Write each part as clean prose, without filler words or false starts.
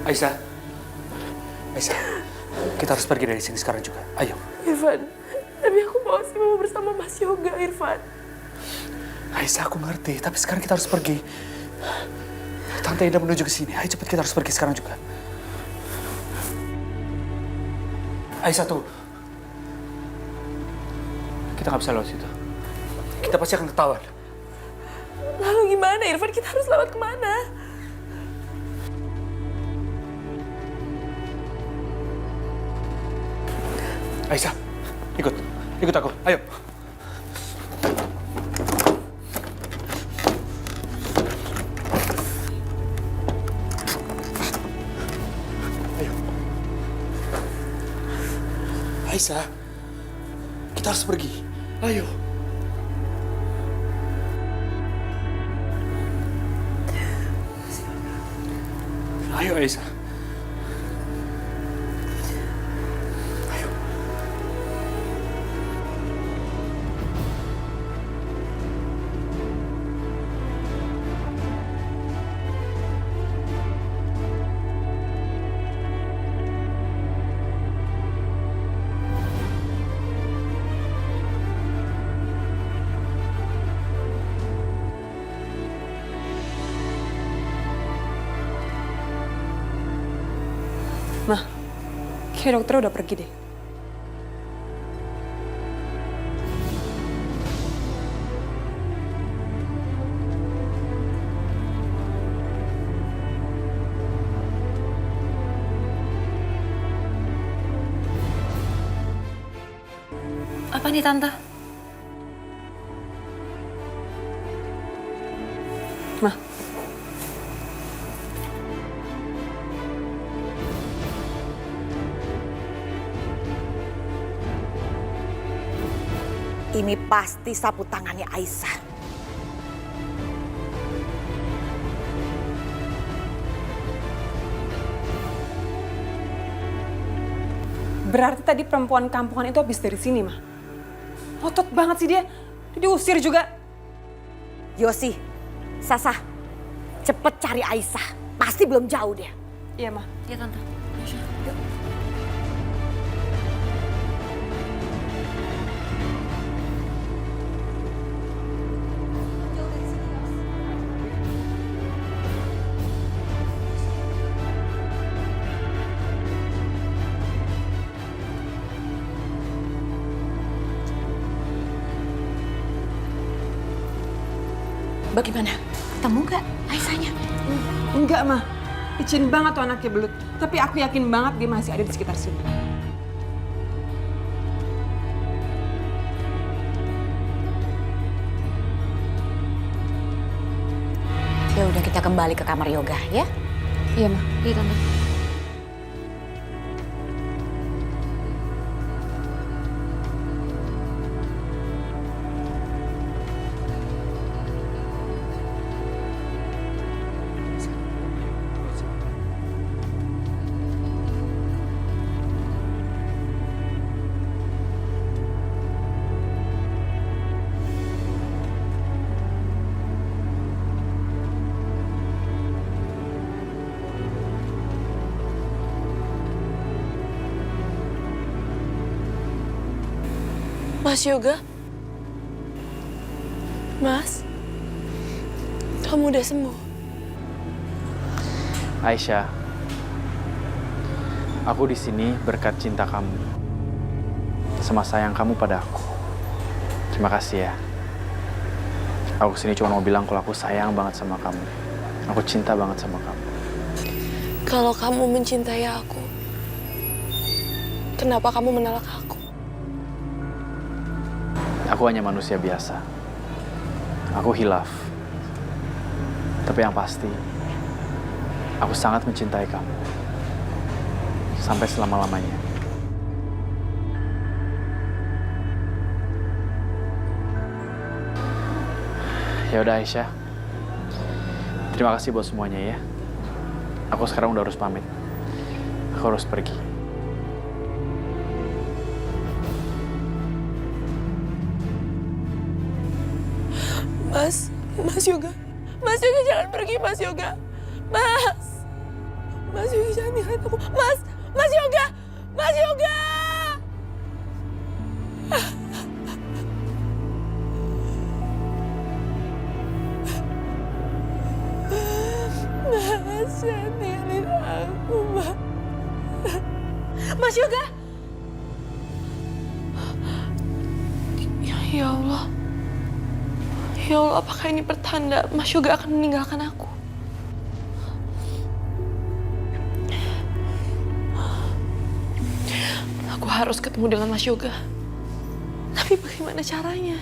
Aisyah, Aisyah, kita harus pergi dari sini sekarang juga. Ayo. Irfan, tapi aku mau sih mau bersama Mas Yoga, Irfan. Aisyah, aku mengerti, tapi sekarang kita harus pergi. Tante Ida menuju ke sini. Ayo cepat, kita harus pergi sekarang juga. Aisyah, tuh. Kita nggak bisa lewat situ. Kita pasti akan ketahuan. Lalu gimana, Irfan? Kita harus lewat kemana? Aisyah, ikut aku. Ayo. Ayo. Aisyah, kita harus pergi. Ayo. Ayo, Aisyah. Ayo. Ma, kayak dokter udah pergi deh. Apa nih, Tante? Ma, ini pasti sapu tangannya Aisyah. berarti tadi perempuan kampungan itu habis dari sini, Ma. Otot banget sih dia. Diusir juga. Yosi, Sasa, cepet cari Aisyah. Pasti belum jauh dia. Iya, Ma. Iya, Tante. Bagaimana? Ketemu gak Aisyahnya? Enggak, Ma. Licin banget tuh anaknya belut. Tapi aku yakin banget dia masih ada di sekitar sini. Ya udah, kita kembali ke kamar yoga ya. Iya, Ma. Iya, Tante. Mas Yoga? Mas? Kamu udah sembuh? Aisyah, aku di sini berkat cinta kamu, sama sayang kamu pada aku. Terima kasih ya. Aku kesini cuma mau bilang kalau aku sayang banget sama kamu. Aku cinta banget sama kamu. Kalau kamu mencintai aku, kenapa kamu menolak aku? Aku hanya manusia biasa. Aku hilaf. Tapi yang pasti, aku sangat mencintai kamu. Sampai selama-lamanya. Ya udah Aisyah. Terima kasih buat semuanya ya. Aku sekarang udah harus pamit. Aku harus pergi. Mas Yoga. Mas Yoga jangan pergi, Mas Yoga. Mas. Mas Yogi jangan tinggalin aku. Mas! Mas Yoga! Mas Yoga! Mas, jangan tinggalin aku, Mas. Mas Yoga! Ya Allah. Ya Allah, apakah ini pertanda Mas Yoga akan meninggalkan aku? Aku harus ketemu dengan Mas Yoga. Tapi bagaimana caranya?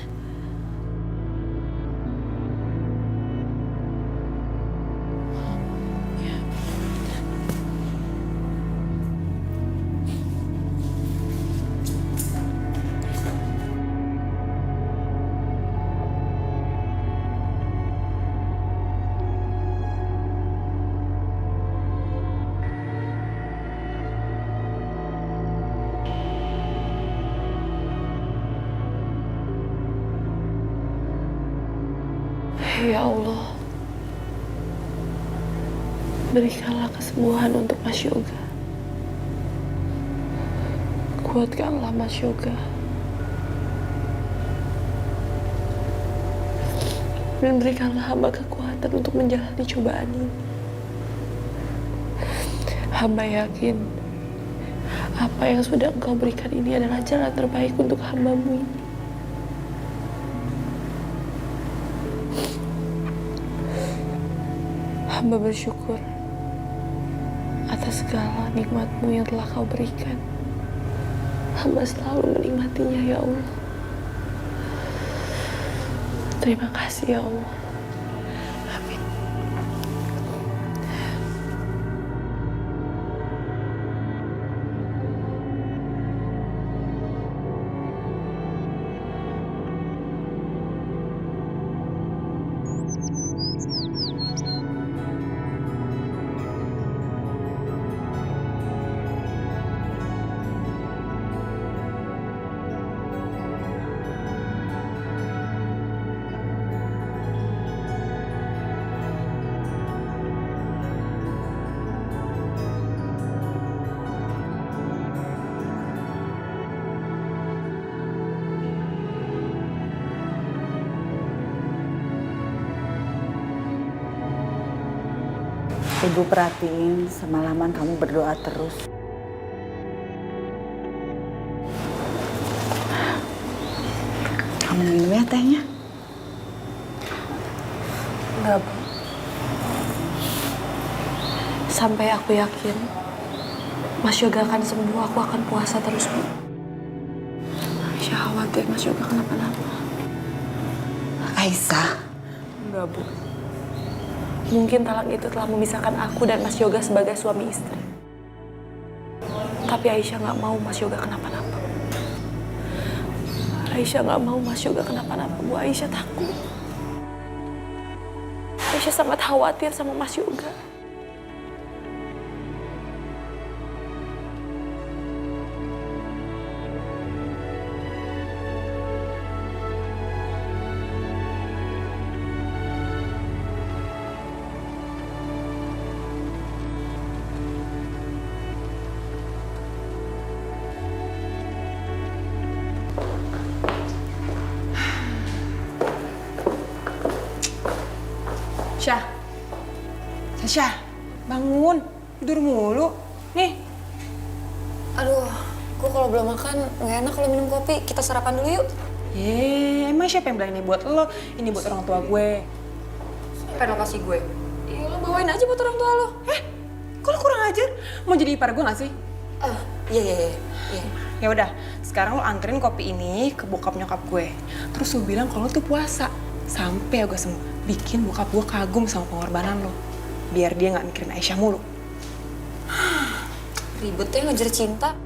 Ya Allah, berikanlah kesembuhan untuk Mas Yoga. Kuatkanlah Mas Yoga. Dan berikanlah hamba kekuatan untuk menjalani cobaan ini. Hamba yakin apa yang sudah Engkau berikan ini adalah jalan terbaik untuk hamba-Mu ini. Hamba bersyukur atas segala nikmat-Mu yang telah Kau berikan. Hamba selalu menikmatinya, ya Allah. Terima kasih, ya Allah. Amin. Ibu perhatiin semalaman kamu berdoa terus. Kamu minum ya tehnya? Enggak, Bu. Sampai aku yakin Mas Yoga akan sembuh, aku akan puasa terus, Bu. Aisyah khawatir Mas Yoga kenapa-napa. Aisyah? Enggak, Bu. Mungkin talak itu telah memisahkan aku dan Mas Yoga sebagai suami istri. Tapi Aisyah nggak mau Mas Yoga kenapa-napa. Aisyah nggak mau Mas Yoga kenapa-napa, Bu. Aisyah takut. Aisyah sangat khawatir sama Mas Yoga. Syah. Syah, bangun. Tidur mulu. Nih. Aduh, gue kalau belum makan nggak enak kalau minum kopi. Kita sarapan dulu yuk. Emang siapa yang bilang ini buat lo? Ini buat orang tua gue. Apa yang lo kasih gue? Ya lo bawain aja buat orang tua lo. Kok lo kurang ajar? Mau jadi ipar gue gak sih? Iya. Ya udah, sekarang lo anterin kopi ini ke bokap nyokap gue. Terus lo bilang kalau lo tuh puasa. Sampai gue sembuh. Bikin bokap gue kagum sama pengorbanan lo. Biar dia gak mikirin Aisyah mulu. Ribet ya ngejar cinta.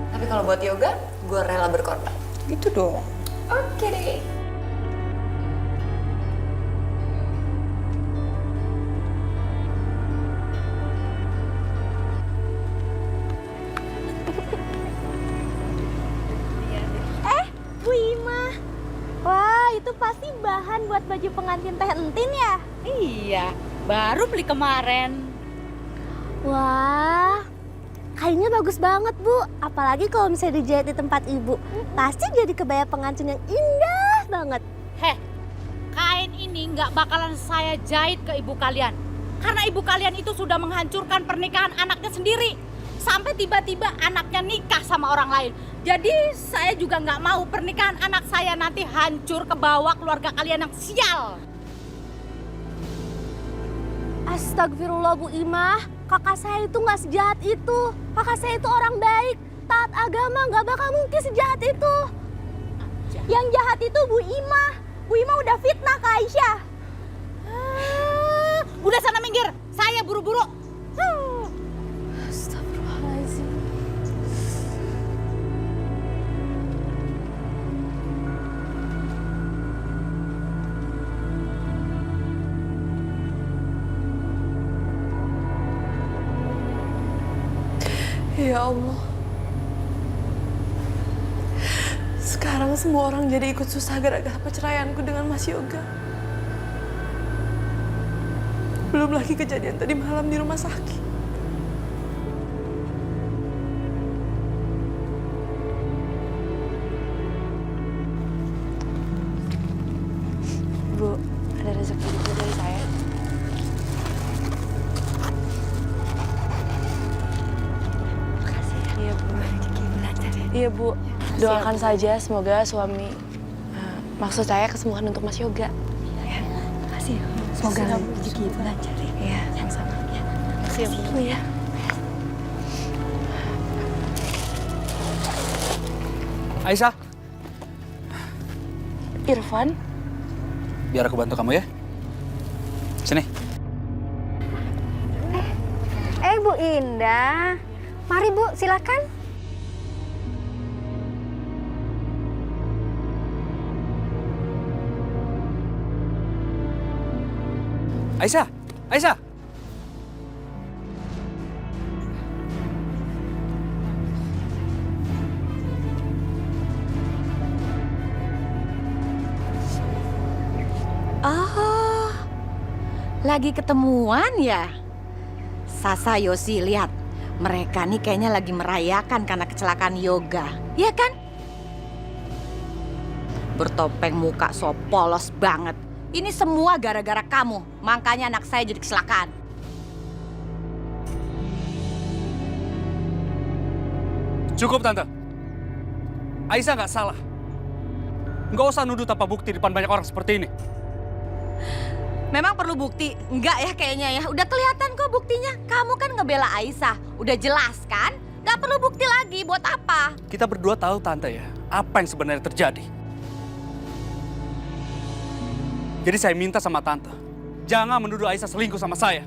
Tapi kalau buat yoga, gue rela berkorban. Gitu dong. Oke deh. Bu Ima. Wah, itu pasti bahan buat baju pengantin Teh Entin ya? Iya, Baru beli kemarin. Wah, kainnya bagus banget, Bu. Apalagi kalau misalnya dijahit di tempat Ibu. Pasti jadi kebaya pengantin yang indah banget. Heh, kain ini nggak bakalan saya jahit ke ibu kalian. Karena ibu kalian itu sudah menghancurkan pernikahan anaknya sendiri. Sampai tiba-tiba anaknya nikah sama orang lain. Jadi saya juga nggak mau pernikahan anak saya nanti hancur ke bawah keluarga kalian yang sial. Astagfirullah, Bu Imah. Kakak saya itu nggak sejahat itu. Kakak saya itu orang baik, taat agama, nggak bakal mungkin sejahat itu. Yang jahat itu Bu Imah. Bu Imah udah fitnah ke Aisyah. Udah sana minggir, saya buru-buru. Astagfirullahaladzim. Ya Allah. Sekarang semua orang jadi ikut susah gara-gara perceraianku dengan Mas Yoga. Belum lagi kejadian tadi malam di rumah sakit. Bu, ada rezeki juga dari saya. Iya Bu, iya Bu, doakan saja semoga suami, maksud saya kesembuhan untuk Mas Yoga. Ya, makasih. Semoga rezeki Ibu lancar. Iya, sama-sama. Makasih ya Bu. Iya. Aisyah, Irfan, biar aku bantu kamu ya. Sini. Bu Indah. Mari Bu, silakan. Aisyah, Aisyah. Oh, lagi ketemuan ya? Sasa, Yosi, lihat. Mereka nih kayaknya lagi merayakan karena kecelakaan Yoga. Iya kan? Bertopeng muka so polos banget. Ini semua gara-gara kamu. Makanya anak saya jadi kecelakaan. Cukup, Tante. Aisyah nggak salah. Nggak usah nuduh tanpa bukti depan banyak orang seperti ini. Memang perlu bukti? Enggak ya kayaknya ya. Udah kelihatan kok buktinya. Kamu kan ngebela Aisyah. Udah jelas kan? Nggak perlu bukti lagi. Buat apa? Kita berdua tahu, Tante, ya, apa yang sebenarnya terjadi. Jadi saya minta sama Tante, jangan menuduh Aisyah selingkuh sama saya.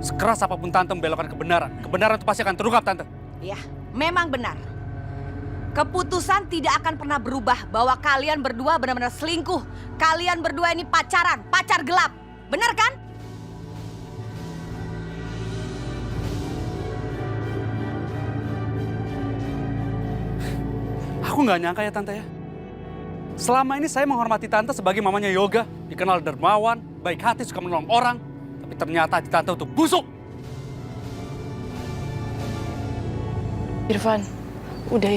Sekeras apapun Tante membelokkan kebenaran, kebenaran itu pasti akan terungkap, Tante. Ya, memang benar. Keputusan tidak akan pernah berubah bahwa kalian berdua benar-benar selingkuh. Kalian berdua ini pacaran, pacar gelap. Benar kan? Aku nggak nyangka ya, Tante, ya. Selama ini saya menghormati Tante sebagai mamanya Yoga, dikenal dermawan, baik hati, suka menolong orang. Tapi ternyata hati Tante untuk busuk. Irfan, udah.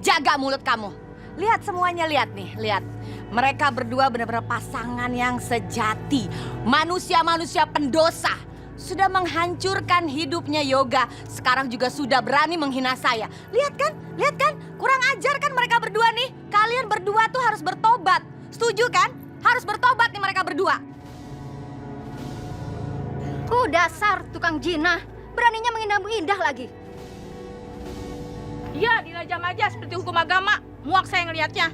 Jaga mulut kamu. Lihat semuanya, lihat nih, lihat. Mereka berdua benar-benar pasangan yang sejati. Manusia-manusia pendosa. Sudah menghancurkan hidupnya Yoga. Sekarang juga sudah berani menghina saya. Lihat kan? Lihat kan? Kurang ajar kan mereka berdua nih? Kalian berdua tuh harus bertobat. Setuju kan? Harus bertobat nih mereka berdua. Dasar tukang jinah. Beraninya menghina Bu Indah lagi. Iya, dirajam aja seperti hukum agama. Muak saya ngelihatnya.